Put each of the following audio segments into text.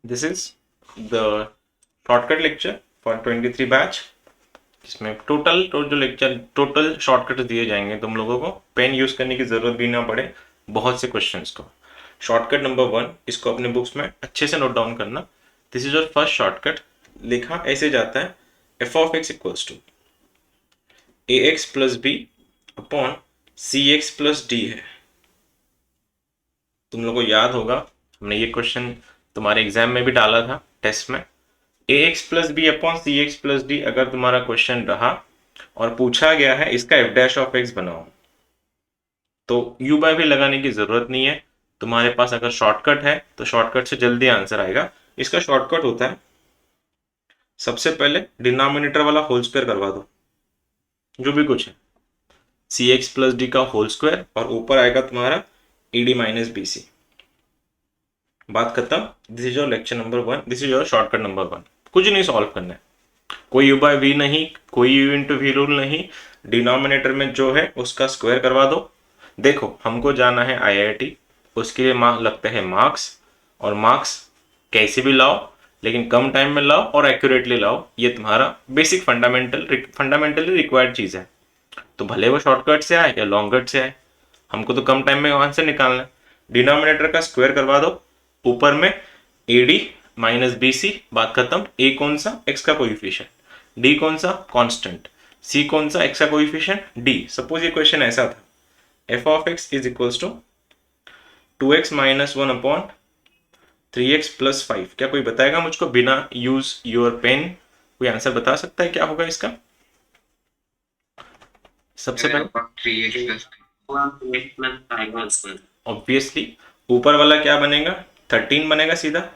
This is the shortcut lecture for 23 batch, जिसमें total जो lecture total shortcut दिए जाएंगे, तुम लोगों को पेन यूज करने की जरूरत भी ना पड़े बहुत से क्वेश्चंस को। शॉर्टकट नंबर 1, इसको अपने बुक्स में अच्छे से नोट डाउन करना। This is your first shortcut. लिखा ऐसे जाता है, f of x equals to a x plus b upon c x plus d है। तुम लोगों को याद होगा, हमने ये क्वेश्चन तुम्हारे एग्जाम में भी डाला था, टेस्ट में। ए x plus b upon c x plus d अगर तुम्हारा क्वेश्चन रहा और पूछा गया है इसका एफ डैश ऑफ एक्स बनाओ, तो यू बाय भी लगाने की जरूरत नहीं है। तुम्हारे पास अगर शॉर्टकट है तो शॉर्टकट से जल्दी आंसर आएगा। इसका शॉर्टकट होता है, सबसे पहले डिनोमिनेटर वाला होल स्क्वायर करवा दो, जो भी कुछ है, सी एक्स प्लस डी का होल स्क्वायर, और ऊपर आएगा तुम्हारा e d minus b c. बात खत्म। This is your lecture number 1, this is your shortcut number 1। कुछ नहीं सॉल्व करना है, कोई यू बाय वी नहीं, कोई यू इंटू वी रूल नहीं। डिनोमिनेटर में जो है उसका स्क्वायर करवा दो। देखो, हमको जाना है आईआईटी, उसके लिए लगते हैं मार्क्स, और मार्क्स कैसे भी लाओ, लेकिन कम टाइम में लाओ और एक्यूरेटली लाओ। ये तुम्हारा बेसिक फंडामेंटली रिक्वायर्ड चीज़ है। तो भले वो शॉर्टकट से आए या लॉन्ग कट से आए, हमको तो कम टाइम में आंसर निकालना है। डिनोमिनेटर का स्क्वायर करवा दो, ऊपर में a d minus b c, बात खत्म। ए कौन सा, एक्स का कोइफिशिएंट, डी कौन सा, कांस्टेंट, सी कौन सा, एक्स का कोइफिशिएंट, डी। सपोज ये क्वेश्चन ऐसा था, f of x is equals to 2x minus 1 upon 3x plus 5। क्या कोई बताएगा मुझको बिना यूज योर पेन? कोई आंसर बता सकता है क्या होगा इसका? सबसे पहले ऑब्वियसली ऊपर वाला क्या बनेगा, 13 बनेगा सीधा।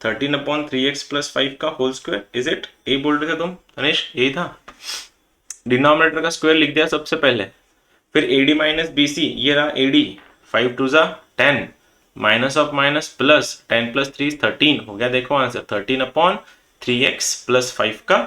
13 अपॉन 3x प्लस 5 का होल स्क्वायर, इज इट? यही बोल रहे थे तुम तनिष, यही था। डिनोमिनेटर का स्क्वायर लिख दिया सबसे पहले, फिर a d minus b c, ये रहा ए डी, 5 टू ज़ा 10, minus of minus plus, 10 plus 3 13 हो गया। देखो आंसर 13 अपॉन 3x प्लस 5 का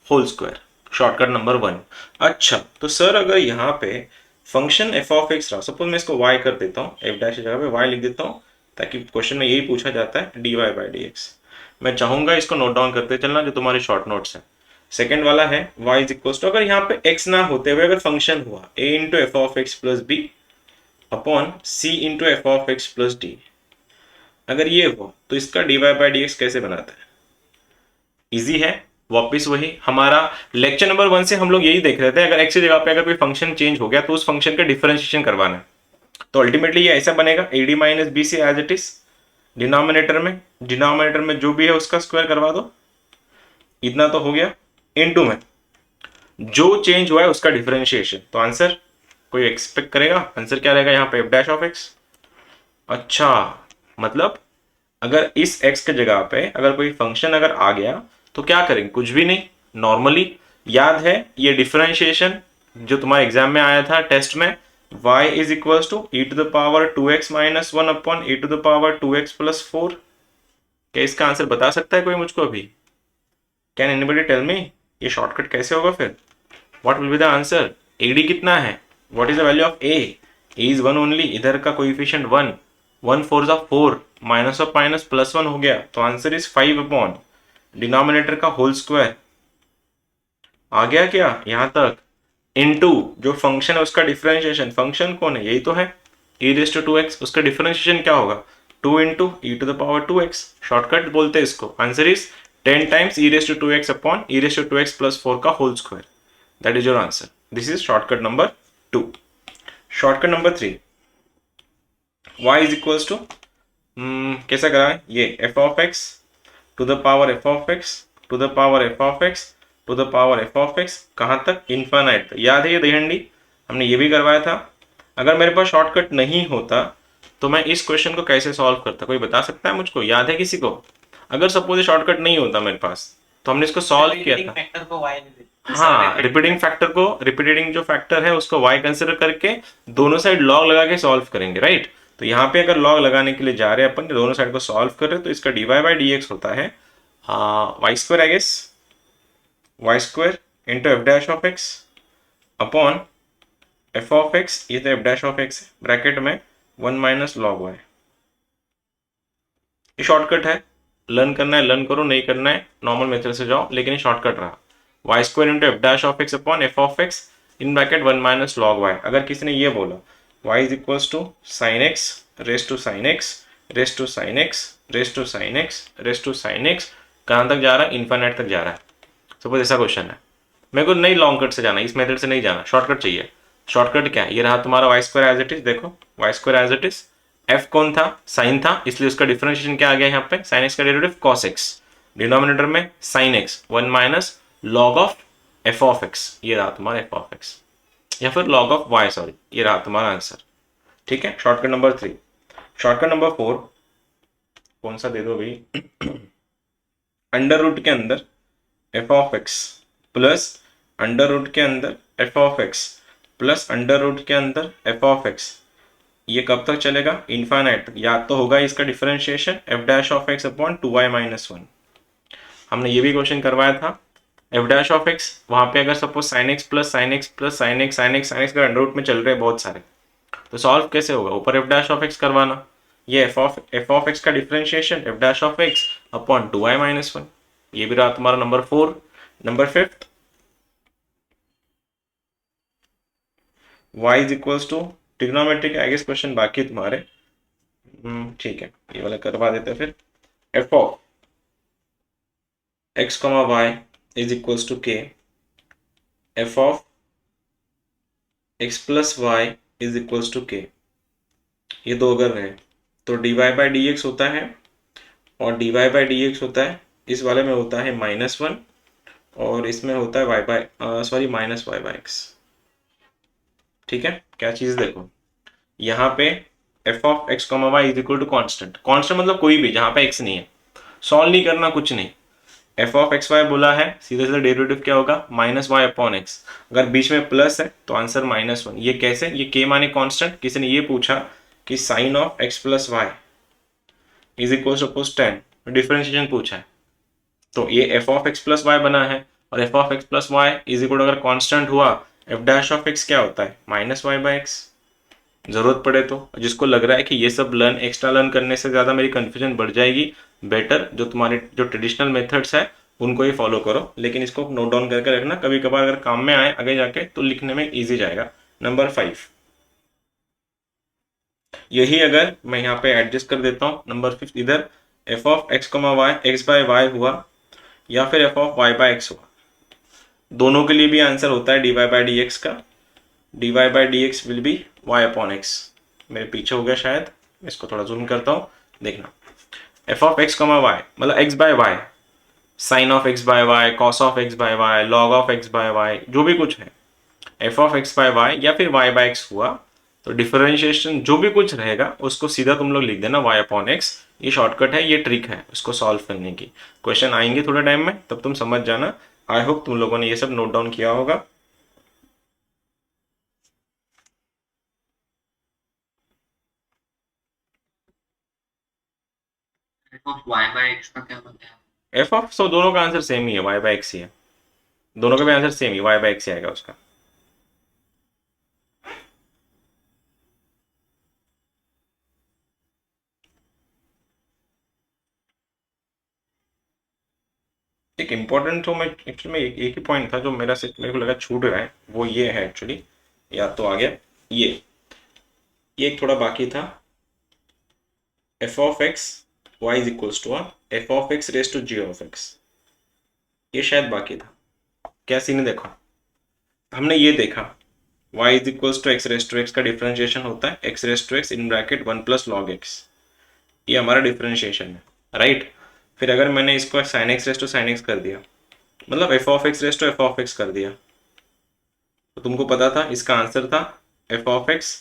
होल स्क्वायर, शॉर्टकट नंबर 1। अच्छा, तो सर अगर यहाँ पे फंक्शन एफ ऑफ एक्स रहा, सपोज मैं इसको y कर देता हूँ, एफ डैश की जगह पे y लिख देता हूँ, ताकि क्वेश्चन में यही पूछा जाता है d y by d x. मैं चाहूंगा इसको नोट डाउन करते चलना, जो तुम्हारे शॉर्ट नोट्स हैं। सेकेंड वाला है y इज इक्वल टू, अगर यहाँ पे x ना होते हुए अगर फंक्शन हुआ a into f of x plus b upon c into f of x plus d, अगर ये हुआ तो इसका d y by d x कैसे बनाता है? इजी है, वापिस वही हमारा लेक्चर नंबर 1 से हम लोग यही देख रहे थे। अगर x की जगह पे अगर कोई फंक्शन चेंज हो गया तो उस फंक्शन का डिफरेंशिएशन करवाना है। तो अल्टीमेटली ये ऐसा बनेगा, a d minus b c as it is. Denominator में जो भी है उसका स्क्वायर करवा दो, इतना तो हो गया। इनटू में जो चेंज हुआ है उसका डिफरेंशिएशन, तो आंसर कोई एक्सपेक्ट करेगा, आंसर क्या रहेगा यहाँ पे, एफ डैश ऑफ एक्स। अच्छा, मतलब अगर इस x के जगह पे अगर कोई फंक्शन अगर आ गया तो क्या करेंगे, कुछ भी नहीं, नॉर्मली। याद है ये डिफरेंशिएशन जो तुम्हारे एग्जाम में आया था टेस्ट में, y is equals to e to the power 2x minus 1 upon e to the power 2x plus 4। क्या इसका आंसर बता सकता है कोई मुझको अभी? कैन एनीबडी टेल मी ये शॉर्टकट कैसे होगा फिर? What will be the answer? A d कितना है, what is the value of a? A is 1 only, इधर का कोएफिशिएंट 1, 1 4 जा 4, माइनस ऑफ माइनस प्लस 1 हो गया, तो आंसर इज 5 अपॉन डिनोमिनेटर का होल स्क्वायर। आ गया क्या यहां तक? इनटू जो फंक्शन है उसका डिफरेंशिएशन, फंक्शन कौन है, यही तो है e रेज टू 2x, उसका डिफरेंशिएशन क्या होगा, 2 into e to the power 2x। Shortcut बोलते हैं इसको। Answer is 10 times e raise to 2x upon e raise to 2x plus 4 का whole square. That is your answer. This is shortcut number 2। Shortcut number 3, y is equals to, कैसा करा है ये, f of x to the power f of x to the power f of x to the power f of x, कहाँ तक, infinite तक। याद है ये दहीहंडी, हमने ये भी करवाया था। अगर मेरे पास शॉर्टकट नहीं होता तो मैं इस क्वेश्चन को कैसे सॉल्व करता, कोई बता सकता है मुझको? याद है किसी को? अगर सपोज शॉर्टकट नहीं होता मेरे पास तो हमने इसको सॉल्व किया था। हाँ, रिपीटिंग जो फैक्टर है उसको y कंसिडर करके दोनों साइड लॉग लगा के सॉल्व करेंगे, राइट? तो यहाँ पे अगर लॉग लगाने के लिए जा रहे हैं अपन, दोनों साइड को सॉल्व कर रहे हैं, तो इसका d y by d x होता है y square, I guess, y square into f dash of x upon f of x, ये तो f dash of x bracket में 1 माइनस लॉग वाई। ये शॉर्टकट है। लर्न करना है लर्न करो, नहीं करना है नॉर्मल मेथड से जाओ, लेकिन शॉर्टकट रहा। Y square into f dash of x upon f of x in bracket 1 minus log y. अगर किसी ने ये बोला y is equals to sine x raise to sine x raise to sine x raise to sine x raise to sine x, कहाँ तक जा रहा है? इन्फाइनाइट तक जा रहा है। सपोज ऐसा क्वेश्चन है, मेरे को नहीं लॉन्ग कट से जाना, इस मेथड से नहीं जाना, शॉर्टकट चाहिए। शॉर्टकट क्या है? ये रहा तुम्हारा y square as it is, देखो y square as it is, f कौन था? साइन था, इसलिए उसका डिफरेंशिएशन क्या आ गया यहाँ पे? साइन एक्स का डेरिवेटिव कॉस एक्स, डिनोमिनेटर में sine x 1 minus log of f of x, ये रहा तुम्हारा एफ ऑफ एक्स, या फिर लॉग ऑफ वाई, सॉरी, ये रहा तुम्हारा आंसर। ठीक है, शॉर्टकट नंबर 3। शॉर्टकट नंबर 4 कौन सा दे दो भाई? अंडर रूट के अंदर f of x plus under root के अंदर f of x plus under root के अंदर एफ ऑफ एक्स, ये कब तक चलेगा? इनफाइनाइट तक। या तो होगा इसका differentiation f dash of x upon 2y minus 1। हमने ये भी क्वेश्चन करवाया था, एफ डैश ऑफ एक्स, वहां पे अगर suppose sine x plus sine x plus sine x sine x sign x का अंडर रूट में चल रहे हैं बहुत सारे, तो सॉल्व कैसे होगा? ऊपर एफ डैश ऑफ एक्स करवाना, ये एफ ऑफ एक्स का differentiation f dash of x upon 2y minus 1, ये भी रहा तुम्हारा number 4। Number 5 y is equals to trigonometric, I guess question बाकी है तुम्हारे। ठीक है, ये वाला करवा देते हैं फिर। F of x comma y is equals to k, f of x plus y is equals to k, ये दो अगर रहे तो dy बाई डी एक्स होता है, और dy बाई डी एक्स होता है, इस वाले में होता है -1 और इसमें होता है y by sorry minus y by x. ठीक है, क्या चीज देखो यहाँ पे f of x comma y is equal to constant, constant मतलब कोई भी जहां पे एक्स नहीं है, सॉल्व नहीं करना कुछ नहीं। एफ ऑफ एक्स वाई बोला है, सीधे सीधे डेरिवेटिव क्या होगा? माइनस वाई अपॉन एक्स, अगर बीच में प्लस है तो आंसर -1। ये कैसे? ये के माने कॉन्स्टेंट, किसी ने ये पूछा कि sine of x plus y is equal suppose 10, differentiation पूछा है, तो ये f of x plus y बना है, और f of x plus y is equal अगर कॉन्स्टेंट हुआ, एफ डैश ऑफ एक्स क्या होता है? Minus y by x. जरूरत पड़े तो, जिसको लग रहा है कि ये सब लर्न एक्स्ट्रा लर्न करने से ज़्यादा मेरी कन्फ्यूजन बढ़ जाएगी, बेटर जो तुम्हारे जो ट्रेडिशनल मेथड्स है उनको ही फॉलो करो, लेकिन इसको नोट डाउन करके रखना, कभी कभार अगर काम में आए आगे जाके तो लिखने में ईजी जाएगा। नंबर 5, यही अगर मैं यहाँ पे एडजस्ट कर देता हूँ, नंबर 5 इधर f of x comma y x by y हुआ, या फिर f of y by x हुआ, दोनों के लिए भी आंसर होता है d y by d x का, d y by d x will be y upon x. मेरे पीछे हो गया शायद, इसको थोड़ा जूम करता हूँ, देखना f of x comma y मतलब x by y, sine of x by y, cos of x by y, log of x by y, जो भी कुछ है, f of x by y या फिर वाई बाय एक्स हुआ, तो differentiation जो भी कुछ रहेगा उसको सीधा तुम लोग लिख देना वाई अपॉन एक्स। ये शॉर्टकट है, ये ट्रिक है उसको सॉल्व करने की। क्वेश्चन आएंगे थोड़े टाइम में, तब तुम समझ जाना। आई होप तुम लोगों ने ये सब नोट डाउन किया होगा। F of y by x का क्या बनता है? एफ ऑफ, सो दोनों का आंसर सेम ही है, वाई बाय एक्स ही है, दोनों का भी answer same he Y by x ही आएगा उसका। एक इम्पोर्टेंट तो मैं एक्चुअली में एक ही पॉइंट था जो मेरे को लगा छूट रहा है, वो ये है एक्चुअली, या तो आ गया ये एक थोड़ा बाकी था, f of x y is equals to f of x raise to g of x, ये शायद बाकी था। क्या सीन देखो, हमने ये देखा y is equals to x raise to x का डिफरेंशिएशन होता है x raise to x in bracket 1 plus log x, ये हमारा डिफरेंशिएशन है, राइट। फिर अगर मैंने इसको sine x raise to sine x कर दिया, मतलब f of x raise to f of x कर दिया, तो तुमको पता था इसका आंसर था f of x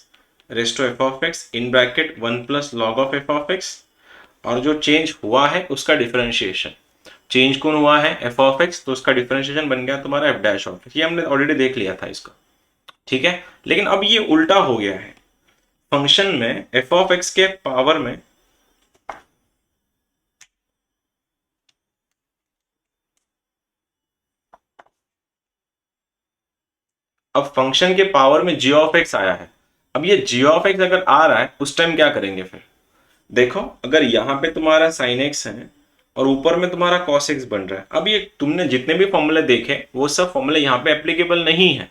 raise to f of x in bracket 1 plus log of f of x, और जो चेंज हुआ है उसका डिफरेंशिएशन, चेंज कौन हुआ है? एफ ऑफ एक्स, तो उसका डिफरेंशिएशन बन गया तुम्हारा एफ डैश ऑफ एक्स, ये हमने ऑलरेडी देख लिया था इसका, ठीक है। लेकिन अब ये उल्टा हो गया है, फंक्शन में एफ ऑफ एक्स के पावर में अब फंक्शन के पावर में जी ऑफ एक्स आया है। अब ये जी ऑफ एक्स अगर आ रहा है उस टाइम क्या करेंगे फिर? देखो अगर यहाँ पे तुम्हारा साइन एक्स है और ऊपर में तुम्हारा cos x बन रहा है। अब ये तुमने जितने भी फॉर्मूले देखे वो सब फॉर्मूले यहाँ पे एप्लीकेबल नहीं है,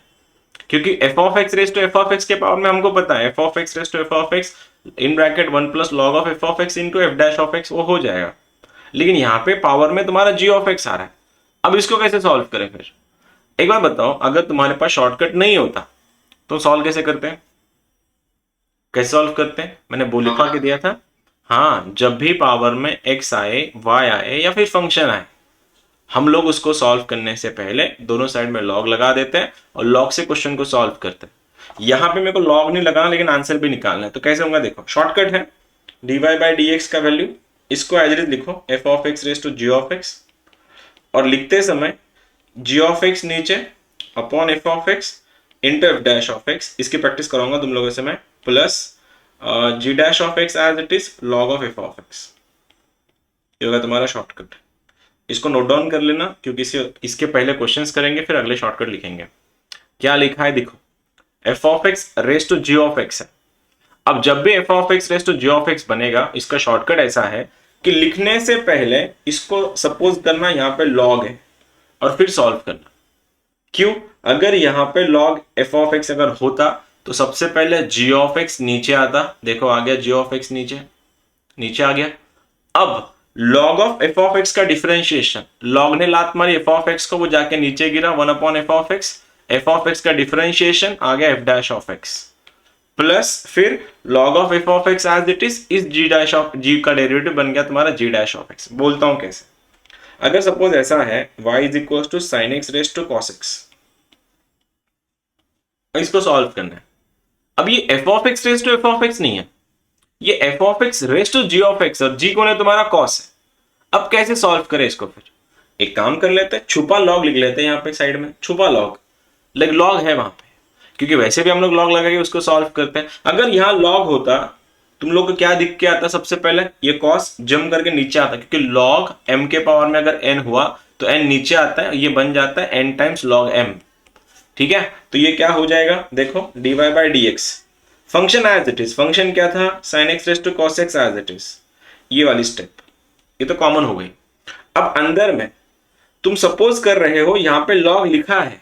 क्योंकि f of x raise to f of x के पावर में हमको पता है f of x raise to f of x in bracket 1 plus log of f of x into f dash of x, वो हो जाएगा। लेकिन यहाँ पे पावर में तुम्हारा जी ऑफ एक्स आ रहा है। अब इसको कैसे सॉल्व करें फिर? एक बार बताओ, अगर तुम्हारे पास शॉर्टकट नहीं होता तो सॉल्व कैसे करते हैं? कैसे सॉल्व करते हैं? मैंने वो लिखवा के दिया था। हाँ, जब भी पावर में एक्स आए, वाई आए या फिर फंक्शन आए, हम लोग उसको सॉल्व करने से पहले दोनों साइड में लॉग लगा देते हैं और लॉग से क्वेश्चन को सॉल्व करते हैं। यहां पे मेरे को लॉग नहीं लगाना, लेकिन आंसर भी निकालना है। तो कैसे होगा देखो, शॉर्टकट है dy बाई डी एक्स का वैल्यू, इसको एज इट इज लिखो f of x raise to g of x, और लिखते समय जी ऑफ एक्स नीचे upon f of x into f dash of x, इसकी प्रैक्टिस कराऊंगा तुम लोगों से मैं, plus g dash of x as it is log of f of x. ये होगा तुम्हारा शॉर्टकट। इसको नोट डाउन कर लेना, क्योंकि इसके पहले क्वेश्चंस करेंगे फिर अगले शॉर्टकट लिखेंगे। क्या लिखा है देखो, f of x raise to g of x है। अब जब भी f of x raise to g of x बनेगा, इसका शॉर्टकट ऐसा है कि लिखने से पहले इसको सपोज करना यहाँ पे लॉग है और फिर सॉल्व करना। क्यों? अगर यहाँ पे लॉग एफ ऑफ एक्स अगर होता तो सबसे पहले जी ऑफ एक्स नीचे आता, देखो आ गया जी ऑफ एक्स नीचे, नीचे आ गया। अब log of f of x का डिफरेंशिएशन, log ने लात मारी एफ ऑफ एक्स को, वो जाके नीचे गिरा 1 अपॉन एफ ऑफ एक्स का डिफरेंशिएशन आ गया f dash of x, plus फिर log of f of x as it is g dash of g का डेरिवेटिव बन गया तुम्हारा जी डैश ऑफ एक्स। बोलता हूं कैसे। अगर सपोज ऐसा है y is equal to sine x raise to cos x, इसको सॉल्व करना है। अब ये f of x raise to f of x नहीं है, ये f of x raise to g of x, और जी कौन है तुम्हारा? कॉस है। अब कैसे सॉल्व करें इसको? फिर एक काम कर लेते हैं, छुपा लॉग लिख लेते हैं यहाँ पे साइड में, छुपा लॉग, लाइक लॉग है वहां पे, क्योंकि वैसे भी हम लोग लॉग लगा के उसको सॉल्व करते हैं। अगर यहाँ लॉग होता, तुम लोग को क्या दिख के आता? सबसे पहले ये कॉस जम करके नीचे आता, क्योंकि लॉग m के पावर में अगर n हुआ तो n नीचे आता है, ये बन जाता है n टाइम्स लॉग m। ठीक है, तो ये क्या हो जाएगा देखो, dy by d x, function as it is, function क्या था? Sine x raise to cos x as it is, ये वाली स्टेप, ये तो कॉमन हो गई। अब अंदर में तुम सपोज कर रहे हो यहाँ पे लॉग लिखा है,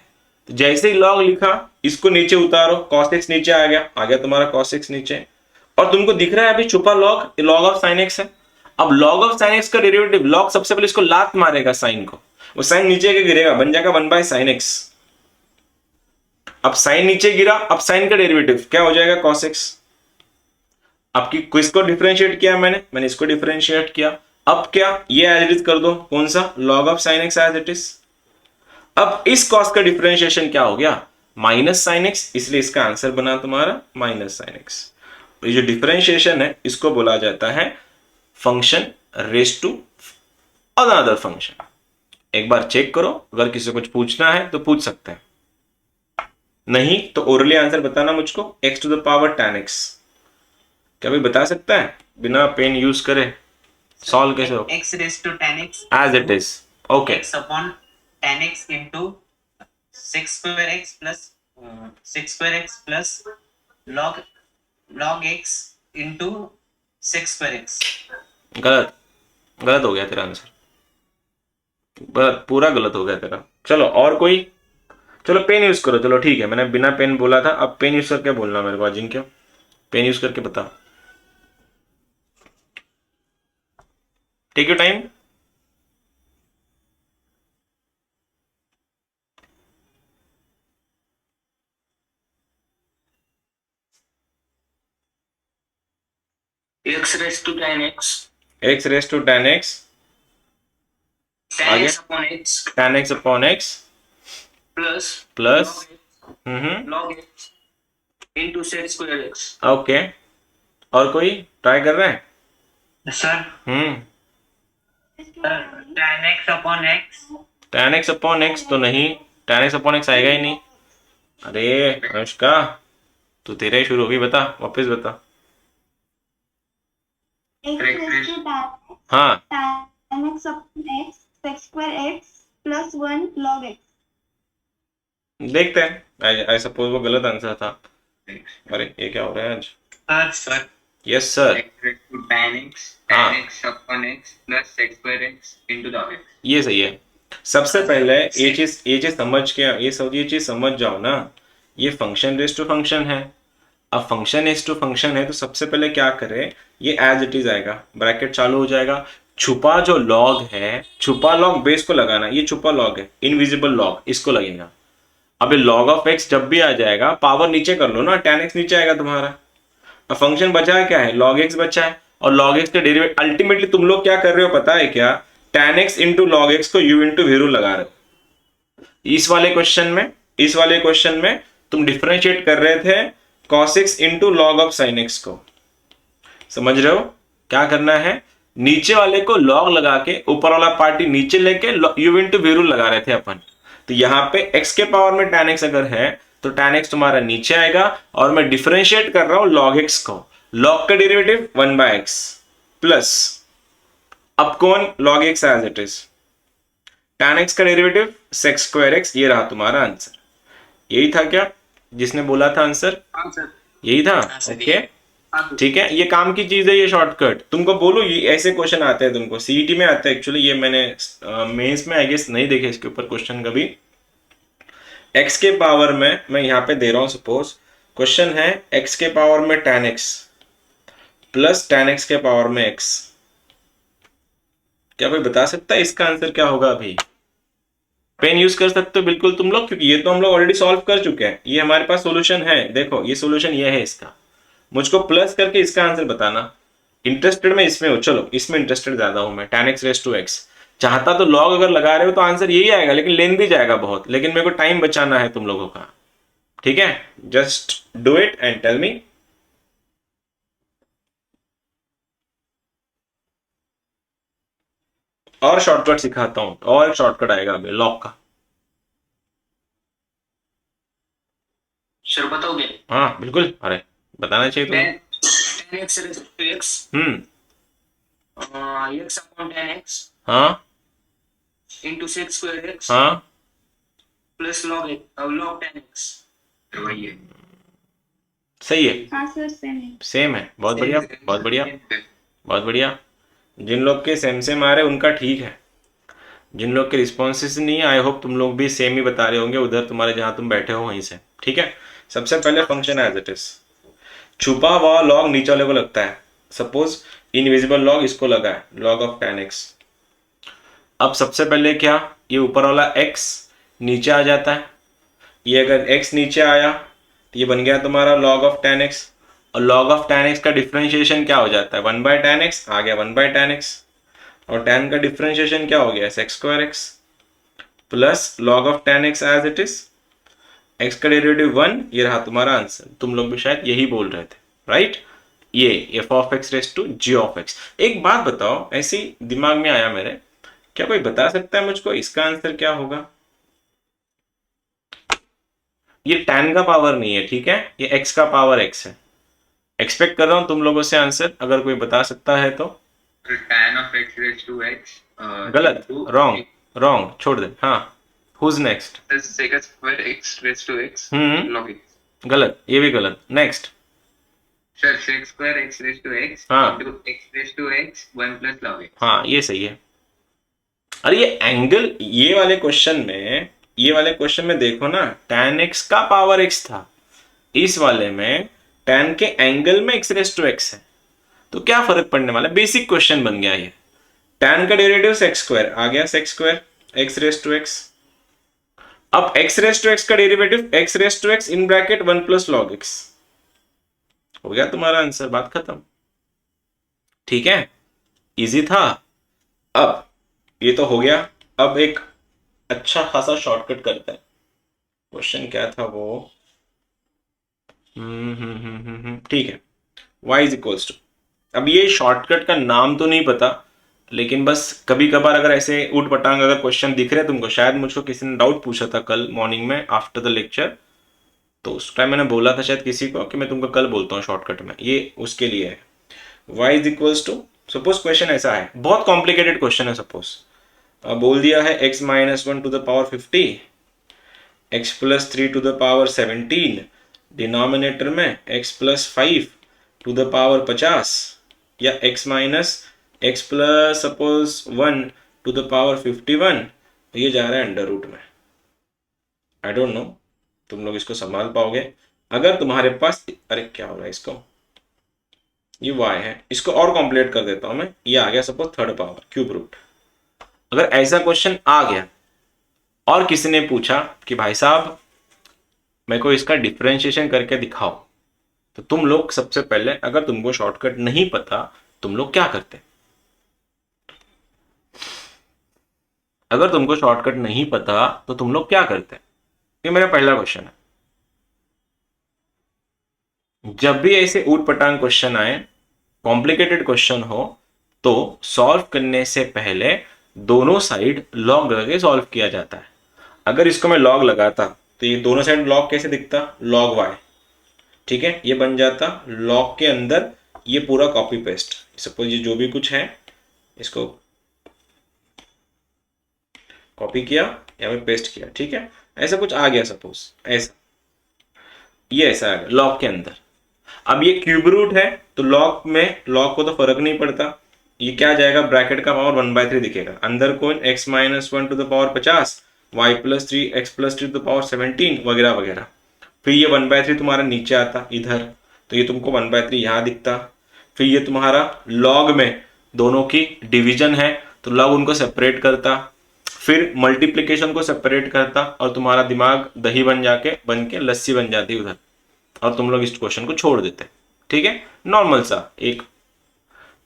तो जैसे ही लॉग लिखा इसको नीचे उतारो, cos x नीचे आ गया तुम्हारा cos x नीचे, और तुमको दिख रहा है अभी छुपा log, log of sine x है। अब लॉग ऑफ साइन x का डेरिवेटिव, लॉग सबसे पहले इसको लात मारेगा साइन को, वो साइन नीचे के गिरेगा, बन जाएगा 1 बाय साइन x। अब साइन नीचे गिरा, अब साइन का डेरिवेटिव क्या हो जाएगा? cos x। आपकी किसको डिफरेंशिएट किया मैंने इसको डिफरेंशिएट किया। अब क्या, ये एज इट इज कर दो, कौन सा? log of sine x as it is. अब इस cos का डिफरेंशिएशन क्या हो गया? माइनस साइन एक्स, इसलिए इसका आंसर बना तुम्हारा माइनस साइन एक्स। ये जो डिफरेंशिएशन है इसको बोला जाता है function raise to another function. एक बार चेक करो, अगर किसी को कुछ पूछना है तो पूछ सकते हैं, नहीं तो ओरली आंसर बताना मुझको, x to the power tan x। क्या भाई बता सकता है बिना पेन यूज करे सॉल्व कैसे हो? x raised to tan x as it is, okay. x upon tan x into 6 square x plus 6 square x plus log x into 6 square x। गलत, गलत हो गया तेरा आंसर, गलत, पूरा गलत हो गया तेरा। चलो और कोई, चलो पेन यूज करो, चलो ठीक है, मैंने बिना पेन बोला था, अब पेन यूज करके बोलना मेरे को। अजिंक्य पेन यूज करके बता, take your time. x raised to tan x, x raise to tan x, tan आगे? x upon x tan x upon x plus plus log x into set square x। Okay. और कोई try कर रहे हैं? Sir tan x upon x, tan x upon x तो नहीं, tan x upon x आएगा ही नहीं। अरे अनुष्का, तू तेरा ही शुरू होगी, बता वापस बता। x raised to tan हाँ, tan x upon x sec square x plus 1 log x। देखते हैं। आई सपोज वो गलत आंसर था। अरे ये क्या हो रहा है आज? Sir yes sir, x raised to tan x हाँ tan x upon x plus sec square x into log x. ये सही है। सबसे पहले ये चीज समझ के ये चीज समझ जाओ ना, ये फंक्शन रेस टू फंक्शन है। अब फंक्शन रेस टू फंक्शन है तो सबसे पहले क्या करें, ये एज इट इज आएगा, ब्रैकेट चालू हो जाएगा, छुपा जो लॉग है, छुपा लॉग बेस को लगाना, ये छुपा लॉग है, इनविजिबल लॉग, इसको लगेगा। अब ये लॉग ऑफ एक्स जब भी आ जाएगा, पावर नीचे कर लो ना, tan x नीचे आएगा तुम्हारा। अब फंक्शन बचा है क्या है, log x बचा है, और log x का डेरिवेटिव अल्टीमेटली तुम लोग क्या कर रहे हो पता है क्या, tan x into log x को u इंटू वीरू लगा रहे हो। इस वाले क्वेश्चन में तुम डिफरेंशिएट कर रहे थे cos x into log of sin x को। समझ रहे हो क्या करना है, नीचे वाले को लॉग लगा के ऊपर वाला पार्टी नीचे लेके u इंटू वीरू लगा रहे थे अपन। तो यहाँ पे x के पावर में tan x अगर है तो tan x तुम्हारा नीचे आएगा, और मैं डिफरेंशिएट कर रहा हूं log x को, log का डेरिवेटिव 1/x प्लस, अब कौन log x as it is, tan x का डेरिवेटिव sec square x, ये रहा तुम्हारा आंसर। यही था क्या जिसने बोला था आंसर, हाँ सर, यही था। ओके ठीक है, ये काम की चीज है, ये शॉर्टकट तुमको बोलो, ये ऐसे क्वेश्चन आते हैं तुमको सीईटी में आते हैं एक्चुअली, ये मैंने मेंस में आई गेस नहीं देखे इसके ऊपर क्वेश्चन कभी। x के पावर में मैं यहाँ पे दे रहा हूं, सपोज क्वेश्चन है x के पावर में tan x plus tan x के पावर में x, क्या कोई बता सकता है इसका आंसर क्या होगा? अभी पेन यूज कर सकते हो बिल्कुल तुम लोग, क्योंकि ये तो हम लोग ऑलरेडी सॉल्व कर चुके हैं, ये हमारे पास सॉल्यूशन है। देखो ये सॉल्यूशन ये है इसका, मुझको प्लस करके इसका आंसर बताना। इंटरेस्टेड मैं इसमें हूँ, चलो इसमें इंटरेस्टेड ज्यादा हूं मैं, tan x raise to x। चाहता तो लॉग अगर लगा रहे हो तो आंसर यही आएगा, लेकिन लेंथी जाएगा बहुत, लेकिन मेरे को टाइम बचाना है तुम लोगों का। ठीक है, just do it and tell me. और शॉर्टकट सिखाता हूं, और एक शॉर्टकट आएगा अभी लॉग का। सर बताओगे? हाँ बिल्कुल, अरे बताना चाहिए तुम्हें। tan x raised to x x upon tan x हाँ into sec square x हाँ plus log tan x, वही है। सही है, हाँ सर सेम है। सेम है, बहुत बढ़िया बहुत बढ़िया बहुत बढ़िया। जिन लोग के सेम आ रहे उनका ठीक है, जिन लोग के रिस्पॉन्सेस नहीं, आई होप तुम लोग भी सेम ही बता रहे होंगे उधर तुम्हारे जहां तुम बैठे हो वहीं से। ठीक है, सबसे पहले फंक्शन एज इट इज, छुपा हुआ लॉग नीचे वाले को लगता है, सपोज इनविजिबल लॉग इसको लगा है, लॉग ऑफ tan x। अब सबसे पहले क्या, ये ऊपर वाला x नीचे आ जाता है, ये अगर x नीचे आया तो ये बन गया तुम्हारा log ऑफ tan x, और log ऑफ tan x का डिफरेंशिएशन क्या हो जाता है, 1/tan x आ गया 1/tan x, और tan का डिफरेंशिएशन क्या हो गया, sec square x plus log of tan x as it is, x का डेरिवेटिव 1, ये रहा तुम्हारा आंसर। तुम लोग भी शायद यही बोल रहे थे, राइट? ये f of x raise to g of x। एक बात बताओ, ऐसी दिमाग में आया मेरे, क्या कोई बता सकता है मुझको इसका आंसर क्या होगा? ये tan का पावर नहीं है, ठीक है, ये x का पावर x है। एक्सपेक्ट कर रहा हूं तुम लोगों से आंसर, अगर कोई बता सकता है तो। tan of x raised to x गलत, रॉन्ग रॉन्ग, छोड़ दे। हाँ, who's next? sec square x raised to x log x, गलत, ये भी गलत। Next sir sec square x raised to x हाँ into x raised to x 1 plus log x। हाँ ये सही है। अरे ये एंगल, ये वाले क्वेश्चन में देखो ना, tan x का पावर x था, इस वाले में tan के एंगल में x रेस टू x है, तो क्या फर्क पड़ने वाला है? बेसिक क्वेश्चन बन गया ये। tan का डेरिवेटिव sec स्क्वायर आ गया, sec square x raise to x। अब x रेस टू x का derivative x raise to x in bracket 1 plus log x, हो गया तुम्हारा आंसर, बात खत्म। ठीक है, इजी था। अब ये तो हो गया, अब एक अच्छा खासा शॉर्टकट करते हैं। क्वेश्चन क्या था वो, ठीक है, y इज इक्वल्स टू, अब ये शॉर्टकट का नाम तो नहीं पता, लेकिन बस कभी कभार अगर ऐसे उठ पटांग अगर क्वेश्चन दिख रहे तुमको, शायद मुझको किसी ने डाउट पूछा था कल मॉर्निंग में आफ्टर द लेक्चर, तो उस टाइम मैंने बोला था शायद किसी को कि मैं तुमको कल बोलता हूँ शॉर्टकट में, ये उसके लिए है। y is equals to, suppose question ऐसा है, बहुत कॉम्प्लिकेटेड क्वेश्चन है, सपोज बोल दिया है x minus 1 to the power 50, x plus 3 to the power 17, denominator में x plus 5, to the power 50 या x minus x plus suppose 1 to the power 51, तो ये जा रहा है अंडर रूट में। आई डोंट नो तुम लोग इसको संभाल पाओगे। अगर तुम्हारे पास, अरे क्या हो रहा है इसको, ये y है, इसको और कॉम्प्लीट कर देता हूं मैं, ये आ गया suppose third power cube root. अगर ऐसा क्वेश्चन आ गया और किसी ने पूछा कि भाई साहब मेरे को इसका डिफरेंशिएशन करके दिखाओ, तो तुम लोग सबसे पहले, अगर तुमको शॉर्टकट नहीं पता, तुम लोग क्या करते? अगर तुमको शॉर्टकट नहीं पता तो तुम लोग क्या करते? ये मेरा पहला क्वेश्चन है। जब भी ऐसे ऊट पटांग क्वेश्चन आए, कॉम्प्लिकेटेड क्वेश्चन हो, तो सॉल्व करने से पहले दोनों साइड लॉग लगा के सॉल्व किया जाता है। अगर इसको मैं लॉग लगाता तो ये दोनों साइड लॉग कैसे दिखता? लॉग y, ठीक है, ये बन जाता लॉग के अंदर ये पूरा कॉपी पेस्ट। सपोज ये जो भी कुछ है इसको कॉपी किया या फिर पेस्ट किया, ठीक है, ऐसा कुछ आ गया सपोज ऐसा, ये ऐसा आ गया लॉग के अंदर। अब ये क्यूब रूट है तो लॉग में लॉग को तो फर्क नहीं पड़ता, ये क्या जाएगा, ब्रैकेट का पावर 1/3 दिखेगा, अंदर कौन x minus 1 to the power 50, y plus 3 x plus 3 to the power 17 वगैरह वगैरह। फिर ये 1/3 तुम्हारा नीचे आता इधर, तो ये तुमको 1/3 यहाँ दिखता। फिर ये तुम्हारा लॉग में दोनों की डिवीजन है तो लॉग उनको सेपरेट करता, फिर मल्टीप्लिकेशन को सेपरेट करता, और तुम्हारा दिमाग दही बन के लस्सी बन जाती उधर, और तुम लोग इस क्वेश्चन को छोड़ देते। ठीक है, नॉर्मल सा एक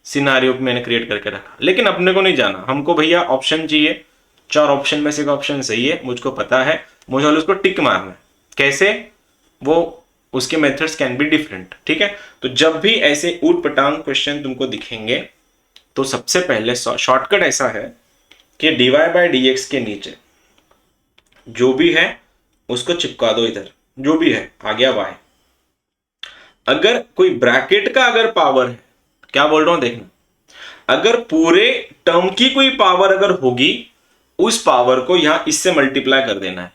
सिनारियो मैंने क्रिएट करके रखा। लेकिन अपने को नहीं जाना, हमको भैया ऑप्शन चाहिए, 4 ऑप्शन में से एक ऑप्शन सही है, मुझको पता है, मुझे उसको टिक मारना है। कैसे? वो उसके मेथड्स कैन बी डिफरेंट। ठीक है, तो जब भी ऐसे ऊट पटांग क्वेश्चन तुमको दिखेंगे तो सबसे पहले शॉर्टकट ऐसा है कि dy/dx के नीचे जो भी है उसको चिपका दो इधर, जो भी है आ गया y। अगर कोई ब्रैकेट का अगर पावर है, क्या बोल रहा हूं देखना, अगर पूरे टर्म की कोई पावर अगर होगी, उस पावर को यहां इससे मल्टीप्लाई कर देना है।